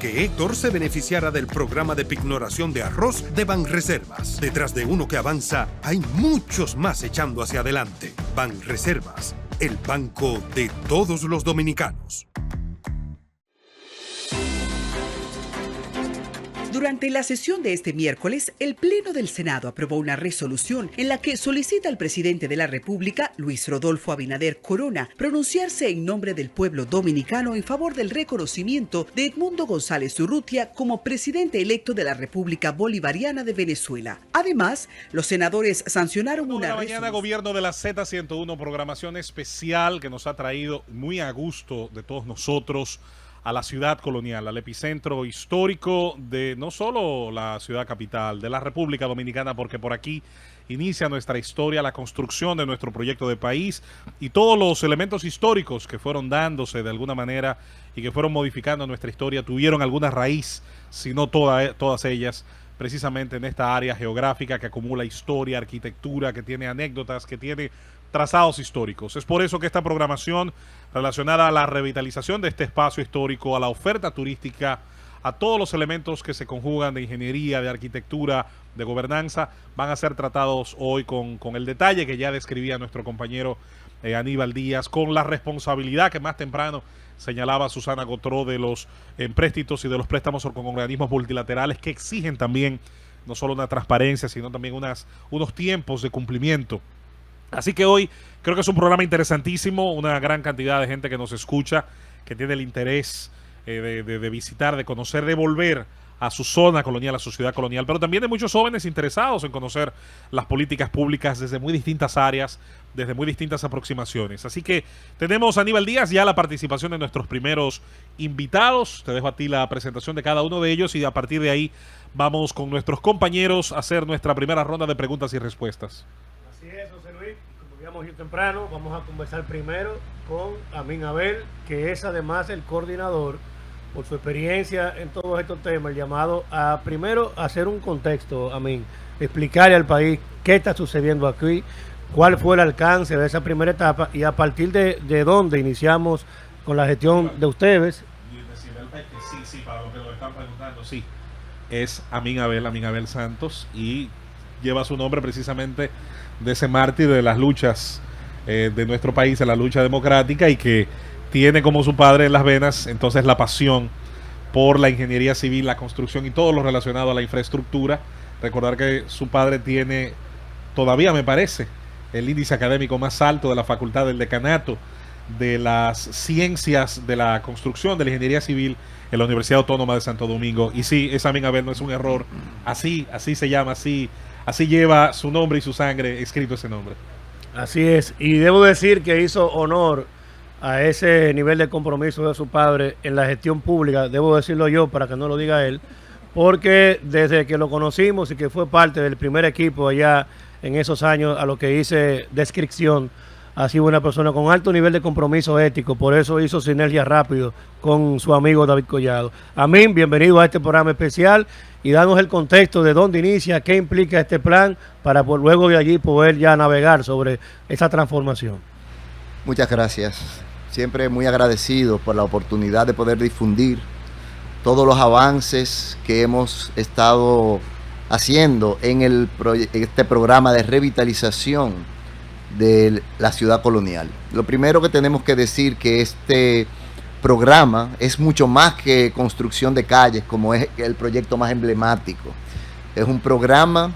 que Héctor se beneficiara del programa de pignoración de arroz de Banreservas. Detrás de uno que avanza, hay muchos más echando hacia adelante. Banreservas, el banco de todos los dominicanos. Durante la sesión de este miércoles, el Pleno del Senado aprobó una resolución en la que solicita al presidente de la República, Luis Rodolfo Abinader Corona, pronunciarse en nombre del pueblo dominicano en favor del reconocimiento de Edmundo González Urrutia como presidente electo de la República Bolivariana de Venezuela. Además, los senadores sancionaron una resolución. Mañana, gobierno de la Z101, programación especial que nos ha traído muy a gusto de todos nosotros a la ciudad colonial, al epicentro histórico de no solo la ciudad capital, de la República Dominicana, porque por aquí inicia nuestra historia, la construcción de nuestro proyecto de país y todos los elementos históricos que fueron dándose de alguna manera y que fueron modificando nuestra historia, tuvieron alguna raíz, si no todas ellas, precisamente en esta área geográfica que acumula historia, arquitectura, que tiene anécdotas, que tiene trazados históricos. Es por eso que esta programación relacionada a la revitalización de este espacio histórico, a la oferta turística, a todos los elementos que se conjugan de ingeniería, de arquitectura, de gobernanza, van a ser tratados hoy con el detalle que ya describía nuestro compañero Aníbal Díaz, con la responsabilidad que más temprano señalaba Susana Gotró de los empréstitos y de los préstamos con organismos multilaterales que exigen también no solo una transparencia, sino también unos tiempos de cumplimiento. Así que hoy creo que es un programa interesantísimo, una gran cantidad de gente que nos escucha, que tiene el interés de visitar, de conocer, de volver a su zona colonial, a su ciudad colonial, pero también de muchos jóvenes interesados en conocer las políticas públicas desde muy distintas áreas, desde muy distintas aproximaciones. Así que tenemos, Aníbal Díaz, ya la participación de nuestros primeros invitados. Te dejo a ti la presentación de cada uno de ellos y a partir de ahí vamos con nuestros compañeros a hacer nuestra primera ronda de preguntas y respuestas. Así es, José Luis. Como habíamos dicho temprano, vamos a conversar primero con Amin Abel, que es además el coordinador, por su experiencia en todos estos temas, el llamado a primero hacer un contexto, Amin, explicarle al país qué está sucediendo aquí, cuál fue el alcance de esa primera etapa y a partir de dónde iniciamos con la gestión de ustedes. Sí, para lo que lo están preguntando, sí. Es Amin Abel Santos y lleva su nombre precisamente de ese mártir de las luchas de nuestro país, en la lucha democrática, y que tiene como su padre en las venas entonces la pasión por la ingeniería civil, la construcción y todo lo relacionado a la infraestructura. Recordar que su padre tiene, todavía me parece, el índice académico más alto de la facultad del decanato de las ciencias de la construcción, de la ingeniería civil en la Universidad Autónoma de Santo Domingo. Y sí, esa Amin Abel no es un error, así se llama, así lleva su nombre y su sangre escrito ese nombre. Así es, y debo decir que hizo honor a ese nivel de compromiso de su padre en la gestión pública, debo decirlo yo para que no lo diga él, porque desde que lo conocimos y que fue parte del primer equipo allá en esos años a lo que hice descripción, ha sido una persona con alto nivel de compromiso ético, por eso hizo sinergia rápido con su amigo David Collado. Amin, bienvenido a este programa especial y danos el contexto de dónde inicia, qué implica este plan para luego de allí poder ya navegar sobre esa transformación. Muchas gracias. Siempre muy agradecido por la oportunidad de poder difundir todos los avances que hemos estado haciendo en este programa de revitalización de la ciudad colonial. Lo primero que tenemos que decir que este programa es mucho más que construcción de calles, como es el proyecto más emblemático. Es un programa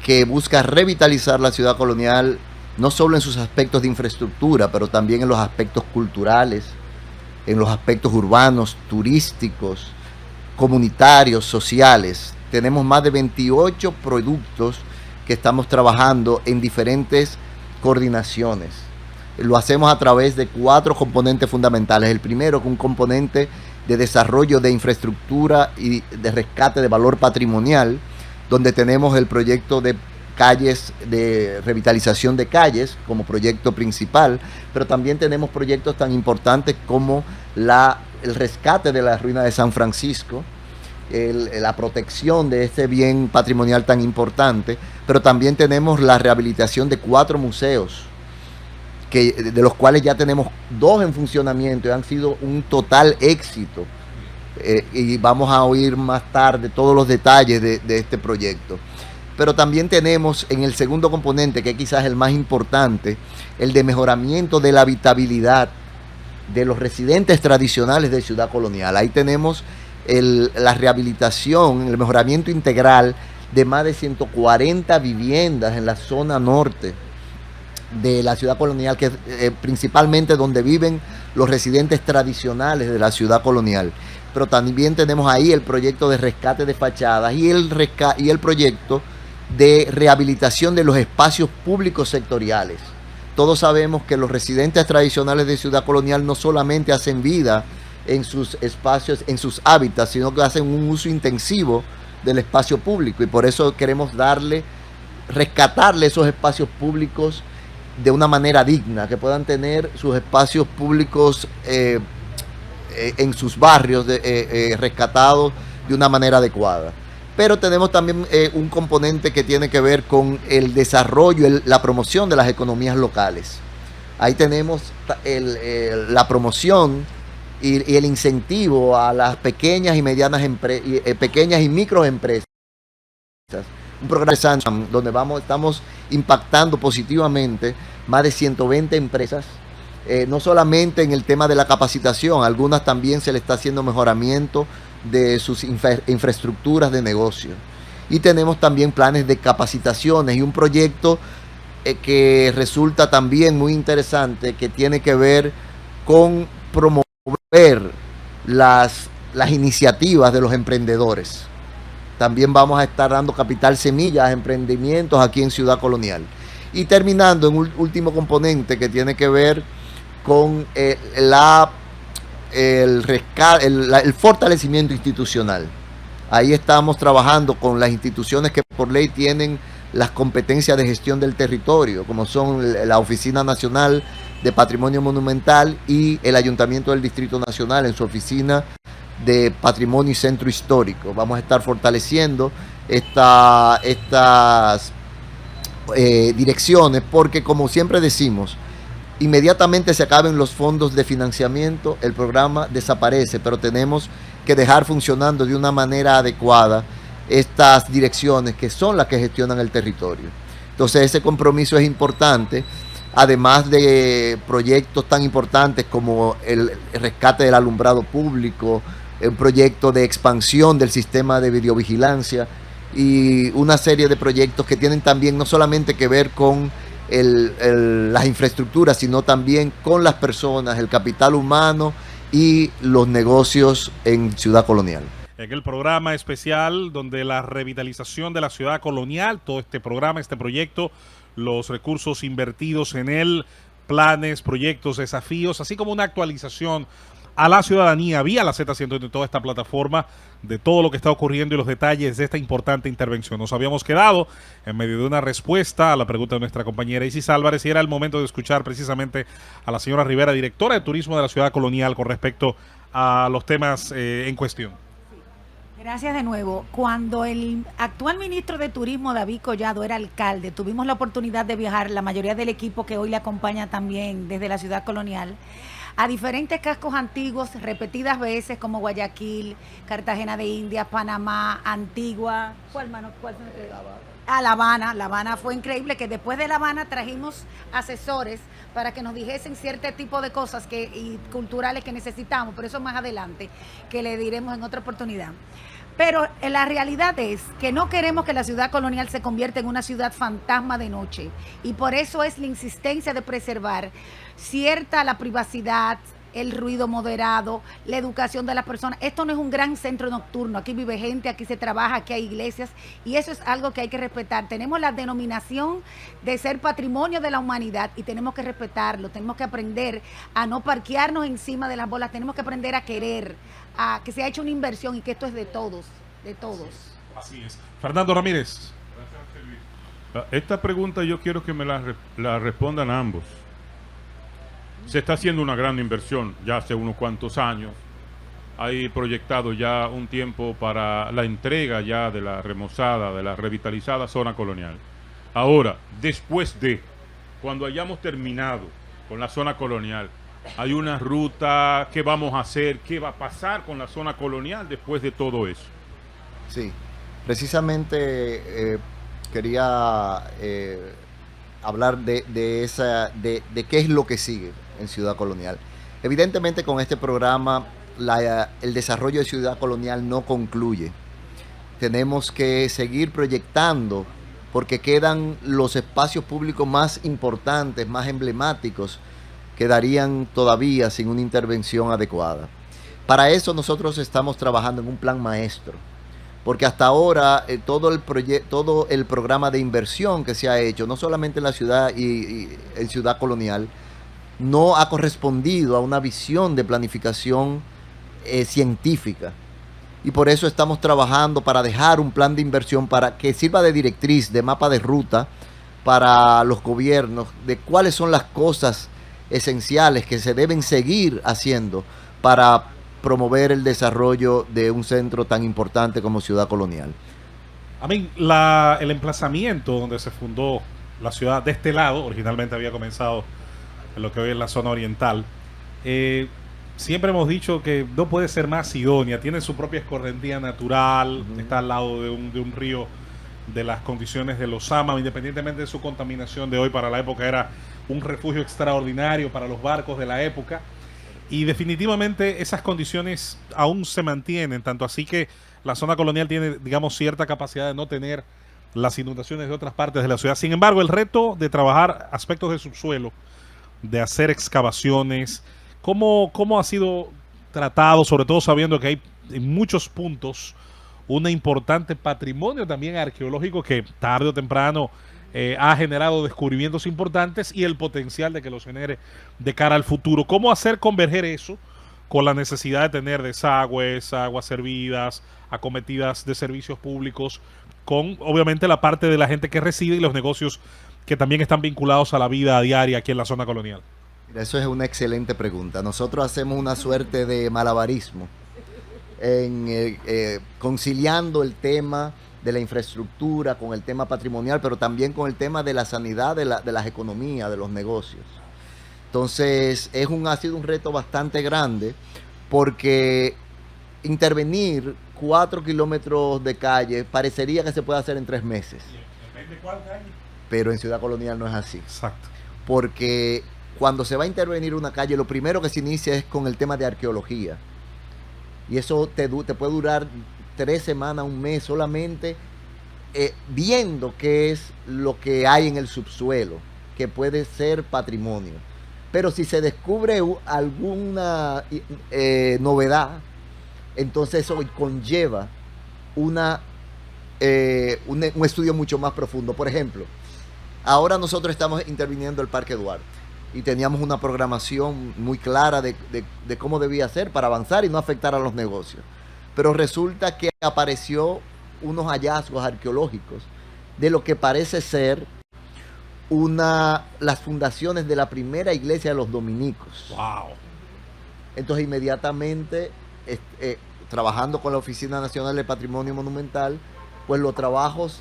que busca revitalizar la ciudad colonial no solo en sus aspectos de infraestructura, pero también en los aspectos culturales, en los aspectos urbanos, turísticos, comunitarios, sociales. Tenemos más de 28 productos que estamos trabajando en diferentes coordinaciones. Lo hacemos a través de 4 componentes fundamentales. El primero, un componente de desarrollo de infraestructura y de rescate de valor patrimonial, donde tenemos el proyecto de calles, de revitalización de calles como proyecto principal, pero también tenemos proyectos tan importantes como el rescate de la ruina de San Francisco, la protección de este bien patrimonial tan importante, pero también tenemos la rehabilitación de 4 museos, de los cuales ya tenemos 2 en funcionamiento y han sido un total éxito y vamos a oír más tarde todos los detalles de este proyecto. Pero también tenemos en el segundo componente, que quizás es el más importante, el de mejoramiento de la habitabilidad de los residentes tradicionales de Ciudad Colonial. Ahí tenemos la rehabilitación, el mejoramiento integral de más de 140 viviendas en la zona norte de la Ciudad Colonial, que es principalmente donde viven los residentes tradicionales de la Ciudad Colonial. Pero también tenemos ahí el proyecto de rescate de fachadas y el proyecto de rehabilitación de los espacios públicos sectoriales. Todos sabemos que los residentes tradicionales de Ciudad Colonial no solamente hacen vida en sus espacios, en sus hábitats, sino que hacen un uso intensivo del espacio público, y por eso queremos rescatarle esos espacios públicos de una manera digna, que puedan tener sus espacios públicos en sus barrios rescatados de una manera adecuada. Pero tenemos también un componente que tiene que ver con el desarrollo, la promoción de las economías locales. Ahí tenemos la promoción y el incentivo a las pequeñas y medianas pequeñas y microempresas. Un programa donde estamos impactando positivamente más de 120 empresas, no solamente en el tema de la capacitación, algunas también se le está haciendo mejoramiento de sus infraestructuras de negocio. Y tenemos también planes de capacitaciones y un proyecto que resulta también muy interesante, que tiene que ver con promover las iniciativas de los emprendedores. También vamos a estar dando capital semilla a emprendimientos aquí en Ciudad Colonial. Y terminando en un último componente que tiene que ver con el fortalecimiento institucional. Ahí estamos trabajando con las instituciones que por ley tienen las competencias de gestión del territorio, como son la Oficina Nacional de Patrimonio Monumental y el Ayuntamiento del Distrito Nacional en su oficina de Patrimonio y Centro Histórico. Vamos a estar fortaleciendo estas direcciones, porque, como siempre decimos, inmediatamente se acaben los fondos de financiamiento, el programa desaparece, pero tenemos que dejar funcionando de una manera adecuada estas direcciones, que son las que gestionan el territorio. Entonces, ese compromiso es importante, además de proyectos tan importantes como el rescate del alumbrado público, un proyecto de expansión del sistema de videovigilancia y una serie de proyectos que tienen también no solamente que ver con las infraestructuras, sino también con las personas, el capital humano y los negocios en Ciudad Colonial. En el programa especial donde la revitalización de la Ciudad Colonial, todo este programa, este proyecto, los recursos invertidos en él, planes, proyectos, desafíos, así como una actualización a la ciudadanía vía la Z101 de toda esta plataforma, de todo lo que está ocurriendo y los detalles de esta importante intervención. Nos habíamos quedado en medio de una respuesta a la pregunta de nuestra compañera Isis Álvarez, y era el momento de escuchar precisamente a la señora Rivera, directora de Turismo de la Ciudad Colonial, con respecto a los temas en cuestión. Gracias de nuevo. Cuando el actual ministro de Turismo, David Collado, era alcalde, tuvimos la oportunidad de viajar, la mayoría del equipo que hoy le acompaña también desde la Ciudad Colonial, a diferentes cascos antiguos repetidas veces, como Guayaquil, Cartagena de Indias, Panamá, Antigua. ¿Cuál, mano? ¿Cuál se me quedó? A La Habana. La Habana fue increíble, que después de La Habana trajimos asesores para que nos dijesen cierto tipo de cosas y culturales que necesitamos, pero eso más adelante, que le diremos en otra oportunidad. Pero la realidad es que no queremos que la Ciudad Colonial se convierta en una ciudad fantasma de noche, y por eso es la insistencia de preservar la privacidad, el ruido moderado, la educación de las personas. Esto no es un gran centro nocturno, aquí vive gente, aquí se trabaja, aquí hay iglesias, y eso es algo que hay que respetar. Tenemos la denominación de ser patrimonio de la humanidad y tenemos que respetarlo, tenemos que aprender a no parquearnos encima de las bolas, tenemos que aprender a querer, a que se ha hecho una inversión y que esto es de todos, de todos. Así es. Fernando Ramírez. Esta pregunta yo quiero que me la respondan ambos. Se está haciendo una gran inversión ya hace unos cuantos años. Hay proyectado ya un tiempo para la entrega ya de la remozada, de la revitalizada zona colonial. Ahora, después de, cuando hayamos terminado con la zona colonial, hay una ruta, qué vamos a hacer, qué va a pasar con la zona colonial después de todo eso. Sí, precisamente quería hablar de qué es lo que sigue en Ciudad Colonial. Evidentemente con este programa el desarrollo de Ciudad Colonial no concluye. Tenemos que seguir proyectando porque quedan los espacios públicos más importantes, más emblemáticos, quedarían todavía sin una intervención adecuada. Para eso nosotros estamos trabajando en un plan maestro, porque hasta ahora todo el programa de inversión que se ha hecho, no solamente en la ciudad y en Ciudad Colonial, no ha correspondido a una visión de planificación científica. Y por eso estamos trabajando para dejar un plan de inversión para que sirva de directriz, de mapa de ruta para los gobiernos, de cuáles son las cosas esenciales que se deben seguir haciendo para promover el desarrollo de un centro tan importante como Ciudad Colonial. El emplazamiento donde se fundó la ciudad de este lado, originalmente había comenzado en lo que hoy es la zona oriental, siempre hemos dicho que no puede ser más idónea, tiene su propia escorrentía natural, está al lado de un río de las condiciones de los Sama, independientemente de su contaminación de hoy, para la época era un refugio extraordinario para los barcos de la época, y definitivamente esas condiciones aún se mantienen, tanto así que la zona colonial tiene, digamos, cierta capacidad de no tener las inundaciones de otras partes de la ciudad. Sin embargo, el reto de trabajar aspectos de subsuelo, de hacer excavaciones, ¿cómo ha sido tratado, sobre todo sabiendo que hay en muchos puntos un importante patrimonio también arqueológico que tarde o temprano ha generado descubrimientos importantes y el potencial de que los genere de cara al futuro? ¿Cómo hacer converger eso con la necesidad de tener desagües, aguas servidas, acometidas de servicios públicos, con obviamente la parte de la gente que reside y los negocios que también están vinculados a la vida diaria aquí en la zona colonial? Eso es una excelente pregunta. Nosotros hacemos una suerte de malabarismo en conciliando el tema de la infraestructura con el tema patrimonial, pero también con el tema de la sanidad de las economías, de los negocios. Entonces ha sido un reto bastante grande porque intervenir 4 kilómetros de calle parecería que se puede hacer en 3 meses. Pero en Ciudad Colonial no es así. Exacto. Porque cuando se va a intervenir una calle, lo primero que se inicia es con el tema de arqueología. Y eso te puede durar 3 semanas, un mes, solamente viendo qué es lo que hay en el subsuelo, que puede ser patrimonio. Pero si se descubre alguna novedad, entonces eso conlleva un estudio mucho más profundo. Por ejemplo, ahora nosotros estamos interviniendo el Parque Duarte y teníamos una programación muy clara de cómo debía ser para avanzar y no afectar a los negocios. Pero resulta que apareció unos hallazgos arqueológicos de lo que parece ser las fundaciones de la primera iglesia de los dominicos. ¡Wow! Entonces inmediatamente, trabajando con la Oficina Nacional de Patrimonio Monumental, pues los trabajos,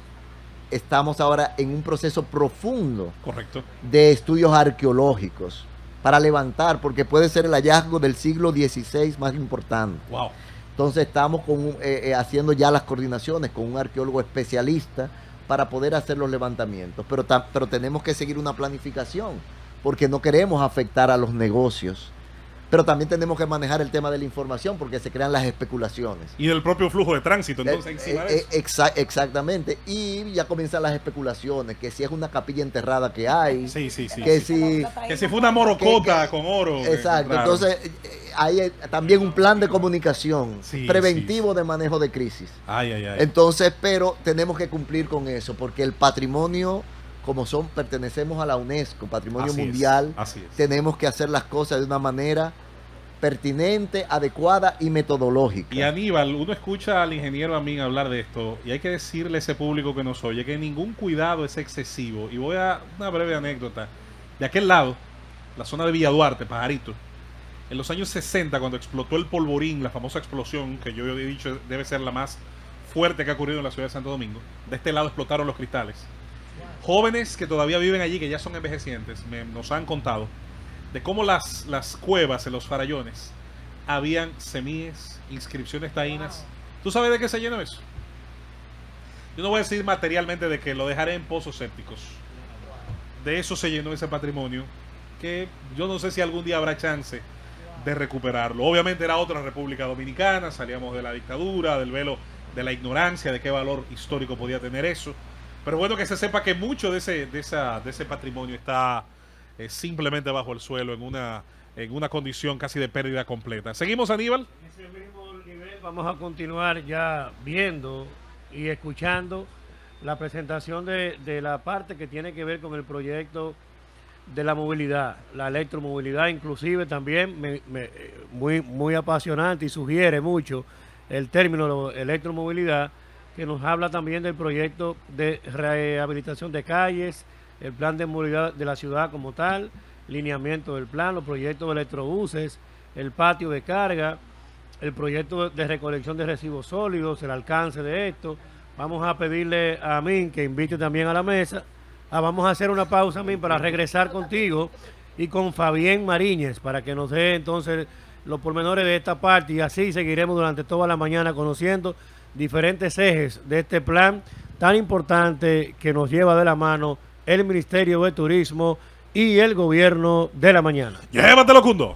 estamos ahora en un proceso profundo. Correcto. De estudios arqueológicos para levantar, porque puede ser el hallazgo del siglo XVI más importante. ¡Wow! Entonces estamos haciendo ya las coordinaciones con un arqueólogo especialista para poder hacer los levantamientos, pero tenemos que seguir una planificación porque no queremos afectar a los negocios, pero también tenemos que manejar el tema de la información porque se crean las especulaciones. Y del propio flujo de tránsito, entonces encima de eso. Exactamente, y ya comienzan las especulaciones, que si es una capilla enterrada que hay, sí. que si fue una morocota con oro. Exacto, entonces hay también un plan de comunicación preventivo de manejo de crisis. Entonces, pero tenemos que cumplir con eso, porque el patrimonio, como pertenecemos a la UNESCO, patrimonio mundial, tenemos que hacer las cosas de una manera pertinente, adecuada y metodológica. Y Aníbal, uno escucha al ingeniero Amin hablar de esto y hay que decirle a ese público que nos oye que ningún cuidado es excesivo. Y voy a una breve anécdota. De aquel lado, la zona de Villa Duarte, Pajarito, en los años 60, cuando explotó el polvorín, la famosa explosión, que yo he dicho debe ser la más fuerte que ha ocurrido en la ciudad de Santo Domingo, de este lado explotaron los cristales. Jóvenes que todavía viven allí, que ya son envejecientes, nos han contado de cómo las cuevas en los farallones habían semíes, inscripciones taínas. ¿Tú sabes de qué se llenó eso? Yo no voy a decir materialmente de que lo dejaré en pozos sépticos. De eso se llenó ese patrimonio, que yo no sé si algún día habrá chance de recuperarlo. Obviamente era otra República Dominicana, salíamos de la dictadura, del velo de la ignorancia, de qué valor histórico podía tener eso. Pero bueno que se sepa que mucho de ese patrimonio está simplemente bajo el suelo, en una condición casi de pérdida completa. ¿Seguimos, Aníbal? En ese mismo nivel vamos a continuar ya viendo y escuchando la presentación de la parte que tiene que ver con el proyecto de la movilidad, la electromovilidad, inclusive también muy apasionante, y sugiere mucho el término electromovilidad, que nos habla también del proyecto de rehabilitación de calles, el plan de movilidad de la ciudad como tal, lineamiento del plan, los proyectos de electrobuses, el patio de carga, el proyecto de recolección de residuos sólidos, el alcance de esto. Vamos a pedirle a Min que invite también a la mesa. Vamos a hacer una pausa, Min, para regresar contigo y con Fabián Mariñez, para que nos dé entonces los pormenores de esta parte, y así seguiremos durante toda la mañana conociendo diferentes ejes de este plan tan importante que nos lleva de la mano el Ministerio de Turismo y el Gobierno de la Mañana. Llévatelo, Cundo.